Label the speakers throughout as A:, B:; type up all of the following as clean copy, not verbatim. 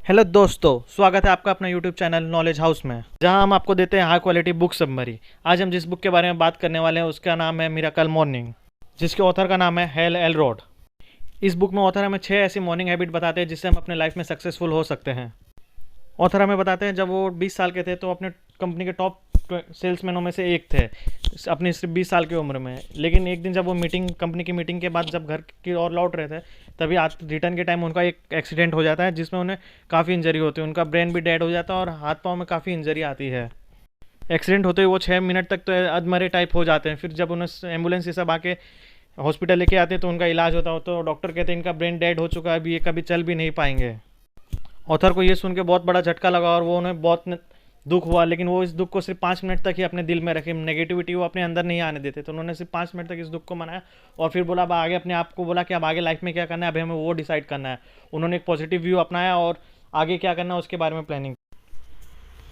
A: Hello दोस्तों, स्वागत है आपका अपना यूट्यूब चैनल नॉलेज हाउस में, जहां हम आपको देते हैं हाई क्वालिटी बुक समरी। आज हम जिस बुक के बारे में बात करने वाले हैं उसका नाम है मिरेकल मॉर्निंग, जिसके ऑथर का नाम है हेल एलरोड। इस बुक में ऑथर हमें 6 ऐसी मॉर्निंग हैबिट बताते हैं जिससे हम अपने लाइफ में सक्सेसफुल हो सकते हैं। ऑथर हमें बताते हैं जब वो 20 साल के थे तो अपने कंपनी के टॉप सेल्समैनों में से एक थे अपनी सिर्फ 20 साल की उम्र में। लेकिन एक दिन जब वो कंपनी की मीटिंग के बाद जब घर की ओर लौट रहे थे, तभी रिटर्न के टाइम उनका एक एक्सीडेंट हो जाता है जिसमें उन्हें काफ़ी इंजरी होती है। उनका ब्रेन भी डेड हो जाता है और हाथ पाँव में काफ़ी इंजरी आती है। एक्सीडेंट होते ही वो 6 मिनट तक तो अधमरे टाइप हो जाते हैं। फिर जब उन्हें एम्बुलेंस ये सब आके हॉस्पिटल लेके आते हैं तो उनका इलाज होता हो तो डॉक्टर कहते हैं इनका ब्रेन डेड हो चुका है, अभी ये कभी चल भी नहीं पाएंगे। ऑथर को ये सुन के बहुत बड़ा झटका लगा और वो उन्हें बहुत दुख हुआ, लेकिन वो इस दुख को सिर्फ 5 मिनट तक ही अपने दिल में रखे। नेगेटिविटी वो अपने अंदर नहीं आने देते, तो उन्होंने सिर्फ 5 मिनट तक इस दुख को मनाया और फिर बोला अब आगे अपने आप को बोला कि अब आगे लाइफ में क्या करना है, अभी हमें वो डिसाइड करना है। उन्होंने एक पॉजिटिव व्यू अपनाया और आगे क्या करना है उसके बारे में प्लानिंग।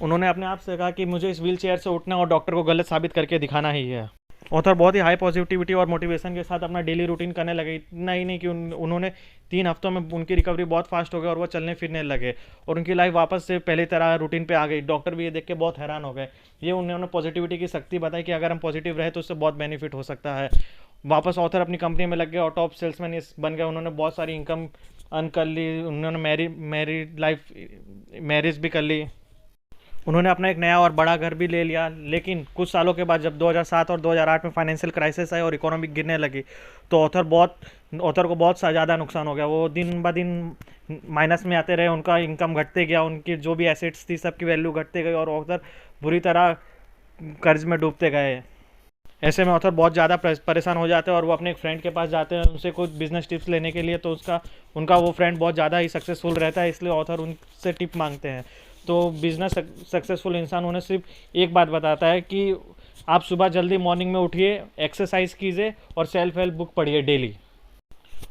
A: उन्होंने अपने आप से कहा कि मुझे इस व्हील चेयर से उठना और डॉक्टर को गलत साबित करके दिखाना ही है। ऑथर बहुत ही हाई पॉजिटिविटी और मोटिवेशन के साथ अपना डेली रूटीन करने लगे। इतना ही नहीं कि उन्होंने 3 हफ्तों में उनकी रिकवरी बहुत फास्ट हो गई और वो चलने फिरने लगे और उनकी लाइफ वापस से पहले तरह रूटीन पे आ गई। डॉक्टर भी ये देख के बहुत हैरान हो गए। ये उन्होंने पॉजिटिविटी की शक्ति बताई कि अगर हम पॉजिटिव रहे तो उससे बहुत बेनिफिट हो सकता है। वापस ऑथर अपनी कंपनी में लग गए और टॉप सेल्समैन बन गए। उन्होंने बहुत सारी इनकम अर्न कर ली। उन्होंने मैरिज भी कर ली। उन्होंने अपना एक नया और बड़ा घर भी ले लिया। लेकिन कुछ सालों के बाद जब 2007 और 2008 में फाइनेंशियल क्राइसिस आई और इकोनॉमिक गिरने लगी तो ऑथर को बहुत सा ज़्यादा नुकसान हो गया। वो दिन ब दिन माइनस में आते रहे, उनका इनकम घटते गया, उनकी जो भी एसेट्स थी सबकी वैल्यू घटते गई और ऑथर बुरी तरह कर्ज में डूबते गए। ऐसे में ऑथर बहुत ज़्यादा परेशान हो जाते हैं और वो अपने एक फ्रेंड के पास जाते हैं उनसे कुछ बिजनेस टिप्स लेने के लिए। तो उनका वो फ्रेंड बहुत ज़्यादा ही सक्सेसफुल रहता है, इसलिए ऑथर उनसे टिप मांगते हैं। तो बिजनेस सक्सेसफुल इंसान उन्हें सिर्फ एक बात बताता है कि आप सुबह जल्दी मॉर्निंग में उठिए, एक्सरसाइज कीजिए और सेल्फ हेल्प बुक पढ़िए डेली।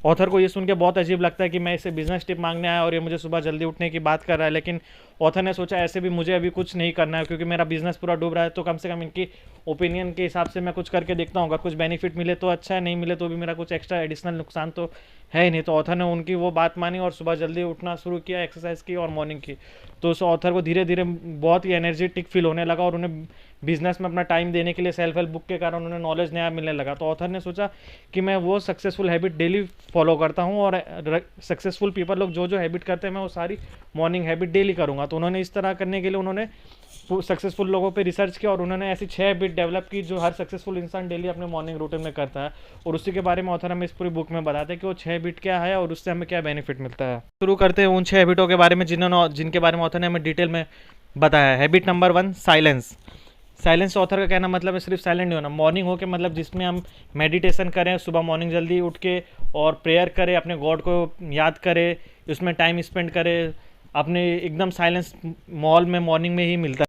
A: ऑथर को ये सुन के बहुत अजीब लगता है कि मैं इसे बिजनेस टिप मांगने आया और ये मुझे सुबह जल्दी उठने की बात कर रहा है। लेकिन ऑथर ने सोचा ऐसे भी मुझे अभी कुछ नहीं करना है क्योंकि मेरा बिजनेस पूरा डूब रहा है, तो कम से कम इनकी ओपिनियन के हिसाब से मैं कुछ करके देखता हूँ। अगर कुछ बेनिफिट मिले तो अच्छा है, नहीं मिले तो भी मेरा कुछ एक्स्ट्रा एडिशनल नुकसान तो है ही नहीं। तो ऑथर ने उनकी वो बात मानी और सुबह जल्दी उठना शुरू किया, एक्सरसाइज की और मॉर्निंग की। तो उस ऑथर को धीरे धीरे बहुत ही एनर्जेटिक फील होने लगा और उन्हें बिजनेस में अपना टाइम देने के लिए सेल्फ हेल्प बुक के कारण उन्हें नॉलेज नया मिलने लगा। तो ऑथर ने सोचा कि मैं वो सक्सेसफुल हैबिट डेली फॉलो करता हूँ और सक्सेसफुल पीपल लोग जो जो हैबिट करते हैं मैं वो सारी मॉर्निंग हैबिट डेली करूँगा। तो उन्होंने इस तरह करने के लिए उन्होंने सक्सेसफुल लोगों पे रिसर्च किया और उन्होंने ऐसी 6 हैबिट डेवलप की जो हर सक्सेसफुल इंसान डेली अपने मॉर्निंग रूटीन में करता है। और उसी के बारे में ऑथर हमें इस पूरी बुक में बताते हैं कि वो 6 हैबिट क्या है और उससे हमें क्या बेनिफिट मिलता है। शुरू करते हैं उन 6 हैबिटों के बारे में जिनके बारे में ऑथर ने हमें डिटेल में बताया है। Habit number 1, silence. Silence author का कहना मतलब है सिर्फ साइलेंट नहीं होना। मॉर्निंग हो के मतलब जिसमें हम मेडिटेशन करें, सुबह मॉर्निंग जल्दी उठ के और प्रेयर करें, अपने गॉड को याद करें, उसमें टाइम स्पेंड करें, अपने एकदम साइलेंस माहौल में मॉर्निंग में ही मिलता है।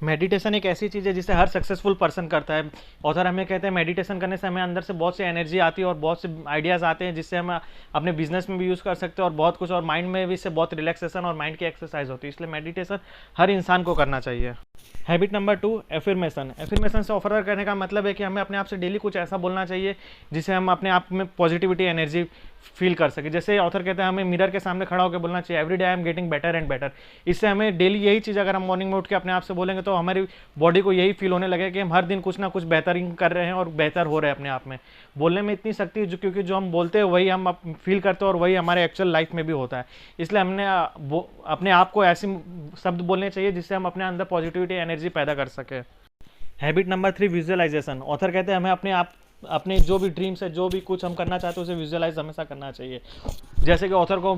A: मेडिटेशन एक ऐसी चीज़ है जिसे हर सक्सेसफुल पर्सन करता है। ऑथर हमें कहते हैं मेडिटेशन करने से हमें अंदर से बहुत सी एनर्जी आती है और बहुत से आइडियाज़ आते हैं जिससे हम अपने बिजनेस में भी यूज़ कर सकते हैं और बहुत कुछ, और माइंड में भी इससे बहुत रिलैक्सेशन और माइंड की एक्सरसाइज होती है। इसलिए मेडिटेशन हर इंसान को करना चाहिए। Habit number 2, affirmation. एफर्मेशन से ऑफर करने का मतलब है कि हमें अपने आप से डेली कुछ ऐसा बोलना चाहिए जिससे हम अपने आप में पॉजिटिविटी एनर्जी फील कर सके। जैसे ऑथर कहते हैं हमें मिरर के सामने खड़ा होकर बोलना चाहिए every day I am getting better and better. इससे हमें डेली यही चीज़ अगर हम मॉर्निंग में उठ के अपने आप से बोलेंगे तो हमारी बॉडी को यही फील होने लगे कि हम हर दिन कुछ ना कुछ बेहतरीन कर रहे हैं और बेहतर हो रहे हैं अपने आप में। बोलने में इतनी शक्ति है क्योंकि जो हम बोलते हैं वही हम फील करते हैं और वही हमारे एक्चुअल लाइफ में भी होता है। इसलिए हमने अपने आप को ऐसे शब्द बोलने चाहिए जिससे हम अपने अंदर पॉजिटिविटी एनर्जी पैदा कर सकें। Habit number 3, visualisation. ऑथर कहते हैं हमें अपने जो भी ड्रीम्स है, जो भी कुछ हम करना चाहते हैं उसे विजुअलाइज हमेशा करना चाहिए। जैसे कि ऑथर को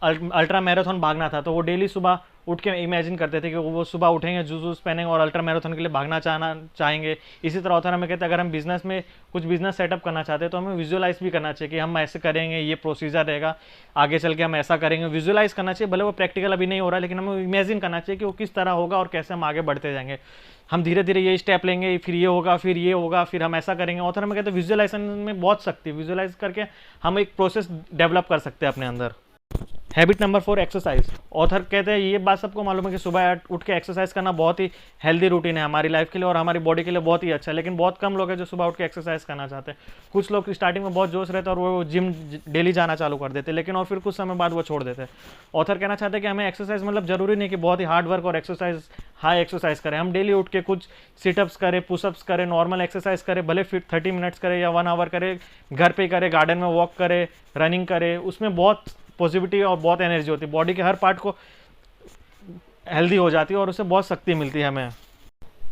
A: अल्ट्रा मैराथन भागना था तो वो डेली सुबह उठ के इमेजिन करते थे कि वो सुबह उठेंगे, जूस पहनेंगे और अल्ट्रा मैराथन के लिए भागना चाहेंगे। इसी तरह ऑथर हमें कहते हैं अगर हम बिजनेस में कुछ बिजनेस सेटअप करना चाहते हैं तो हमें विजुअलाइज भी करना चाहिए कि हम ऐसे करेंगे, ये प्रोसीजर रहेगा, आगे चल के हम ऐसा करेंगे। विजुअलाइज करना चाहिए, भले वो प्रैक्टिकल अभी नहीं हो रहा लेकिन हमें इमेजिन करना चाहिए कि वो किस तरह होगा और कैसे हम आगे बढ़ते जाएंगे। हम धीरे धीरे ये स्टेप लेंगे, फिर ये होगा, फिर ये होगा, फिर हम ऐसा करेंगे। ऑथर हमें कहते हैं विजुअलाइजेशन में बहुत शक्ति, विजुअलाइज करके हम एक प्रोसेस डेवलप कर सकते हैं अपने अंदर। Habit number 4 exercise. ऑथर कहते हैं ये बात सबको मालूम है कि सुबह उठ के एक्सरसाइज करना बहुत ही हेल्दी रूटीन है हमारी लाइफ के लिए और हमारी बॉडी के लिए बहुत ही अच्छा है, लेकिन बहुत कम लोग हैं जो सुबह उठ के एक्सरसाइज करना चाहते हैं। कुछ लोग स्टार्टिंग में बहुत जोश रहते हैं और वो जिम डेली जाना चालू कर देते हैं, लेकिन और फिर कुछ समय बाद वो छोड़ देते हैं। ऑथर कहना चाहते हैं कि हमें एक्सरसाइज मतलब जरूरी नहीं कि बहुत ही हार्ड वर्क और हाई एक्सरसाइज करें। हम डेली उठ के कुछ सिटअप्स करें, पुशअप्स करें, नॉर्मल एक्सरसाइज करें, भले 30 मिनट्स करें या 1 आवर करें, घर पे करें, गार्डन में वॉक करें, रनिंग करें, उसमें बहुत पॉजिटिविटी और बहुत एनर्जी होती है, बॉडी के हर पार्ट को हेल्दी हो जाती है और उससे बहुत शक्ति मिलती है हमें।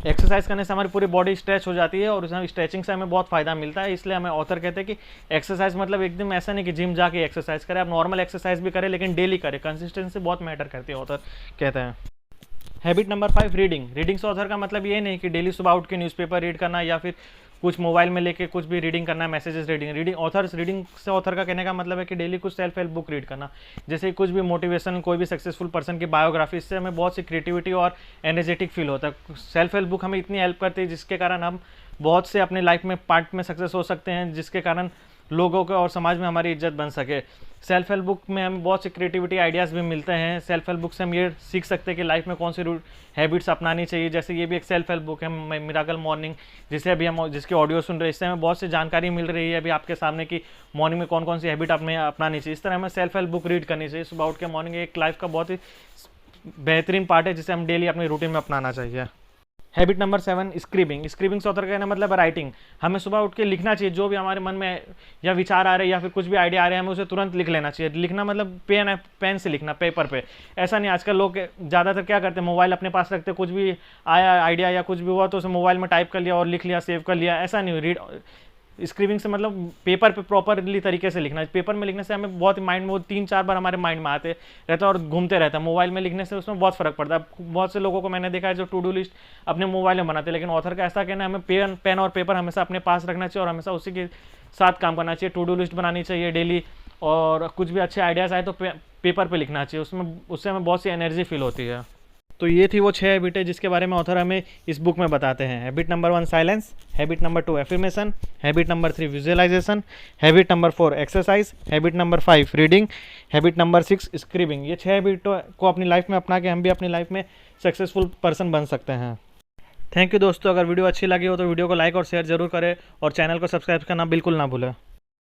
A: एक्सरसाइज करने से हमारी पूरी बॉडी स्ट्रेच हो जाती है और उसमें स्ट्रेचिंग से हमें बहुत फ़ायदा मिलता है। इसलिए हमें ऑथर कहते हैं कि एक्सरसाइज मतलब एकदम ऐसा नहीं कि जिम जाके एक्सरसाइज करें, आप नॉर्मल एक्सरसाइज भी करें लेकिन डेली करें। कंसिस्टेंसी बहुत मैटर करती है, ऑथर कहते हैं। Habit number 5 reading. रीडिंग से ऑथर का मतलब ये नहीं कि डेली सुबह उठ के न्यूज़पेपर रीड करना या फिर कुछ मोबाइल में लेके कुछ भी रीडिंग करना है, मैसेजेस रीडिंग। रीडिंग से ऑथर का कहने का मतलब है कि डेली कुछ सेल्फ हेल्प बुक रीड करना, जैसे कुछ भी मोटिवेशन, कोई भी सक्सेसफुल पर्सन की बायोग्राफी, इससे हमें बहुत सी क्रिएटिविटी और एनर्जेटिक फील होता है। सेल्फ हेल्प बुक हमें इतनी हेल्प करती है जिसके कारण हम बहुत से अपनी लाइफ में पार्ट में सक्सेस हो सकते हैं, जिसके कारण लोगों को और समाज में हमारी इज्जत बन सके। सेल्फ हेल्प बुक में हमें बहुत सी क्रिएटिविटी आइडियाज़ भी मिलते हैं। सेल्फ हेल्प बुक से हम ये सीख सकते हैं कि लाइफ में कौन सी हैबिट्स अपनानी चाहिए। जैसे ये भी एक सेल्फ हेल्प बुक है, मिराकल मॉर्निंग, जिसकी ऑडियो सुन रहे हैं, इससे हमें बहुत सी जानकारी मिल रही है अभी आपके सामने कि मॉर्निंग में कौन कौन सी हैबिट हमें अपनानी चाहिए। इस तरह हमें सेल्फ हेल्प बुक रीड करनी चाहिए सुबह उठ के। मॉर्निंग एक लाइफ का बहुत ही बेहतरीन पार्ट है जिसे हम डेली अपनी रूटीन में अपनाना चाहिए। Habit number 7 स्क्रीबिंग। स्क्रीबिंग से ऑथर कहना मतलब राइटिंग। हमें सुबह उठ के लिखना चाहिए, जो भी हमारे मन में या विचार आ रहे हैं या फिर कुछ भी आइडिया आ रहे हैं हमें उसे तुरंत लिख लेना चाहिए। लिखना मतलब पेन से लिखना, पेपर पे। ऐसा नहीं, आजकल लोग ज़्यादातर क्या करते हैं, मोबाइल अपने पास रखते हैं, कुछ भी आया आइडिया या कुछ भी हुआ तो उसे मोबाइल में टाइप कर लिया और लिख लिया, सेव कर लिया। ऐसा नहीं, स्क्रीबिंग से मतलब पेपर पे प्रॉपरली तरीके से लिखना है। पेपर में लिखने से हमें बहुत माइंड में वो 3-4 बार हमारे माइंड में आते रहता है और घूमते रहता है। मोबाइल में लिखने से उसमें बहुत फर्क पड़ता है। बहुत से लोगों को मैंने देखा है जो टू डू लिस्ट अपने मोबाइल में बनाते हैं, लेकिन ऑथर का ऐसा कहना है हमें पेन और पेपर हमेशा अपने पास रखना चाहिए और हमेशा उसी के साथ काम करना चाहिए। टू डू लिस्ट बनानी चाहिए डेली और कुछ भी अच्छे आइडियाज़ आए तो पेपर पर लिखना चाहिए, उससे हमें बहुत सी एनर्जी फील होती है। तो ये थी वो 6 हैबिटें जिसके बारे में ऑथर हमें इस बुक में बताते हैं। Habit number 1 silence, habit number 2 affirmation, habit number 3 visualisation, habit number 4 exercise, habit number 5 reading, habit number 6 scribing. ये 6 हैबिटों को अपनी लाइफ में अपना के हम भी अपनी लाइफ में सक्सेसफुल पर्सन बन सकते हैं। थैंक यू दोस्तों। अगर वीडियो अच्छी लगी हो तो वीडियो को लाइक और शेयर जरूर करें और चैनल को सब्सक्राइब करना बिल्कुल ना भूलें।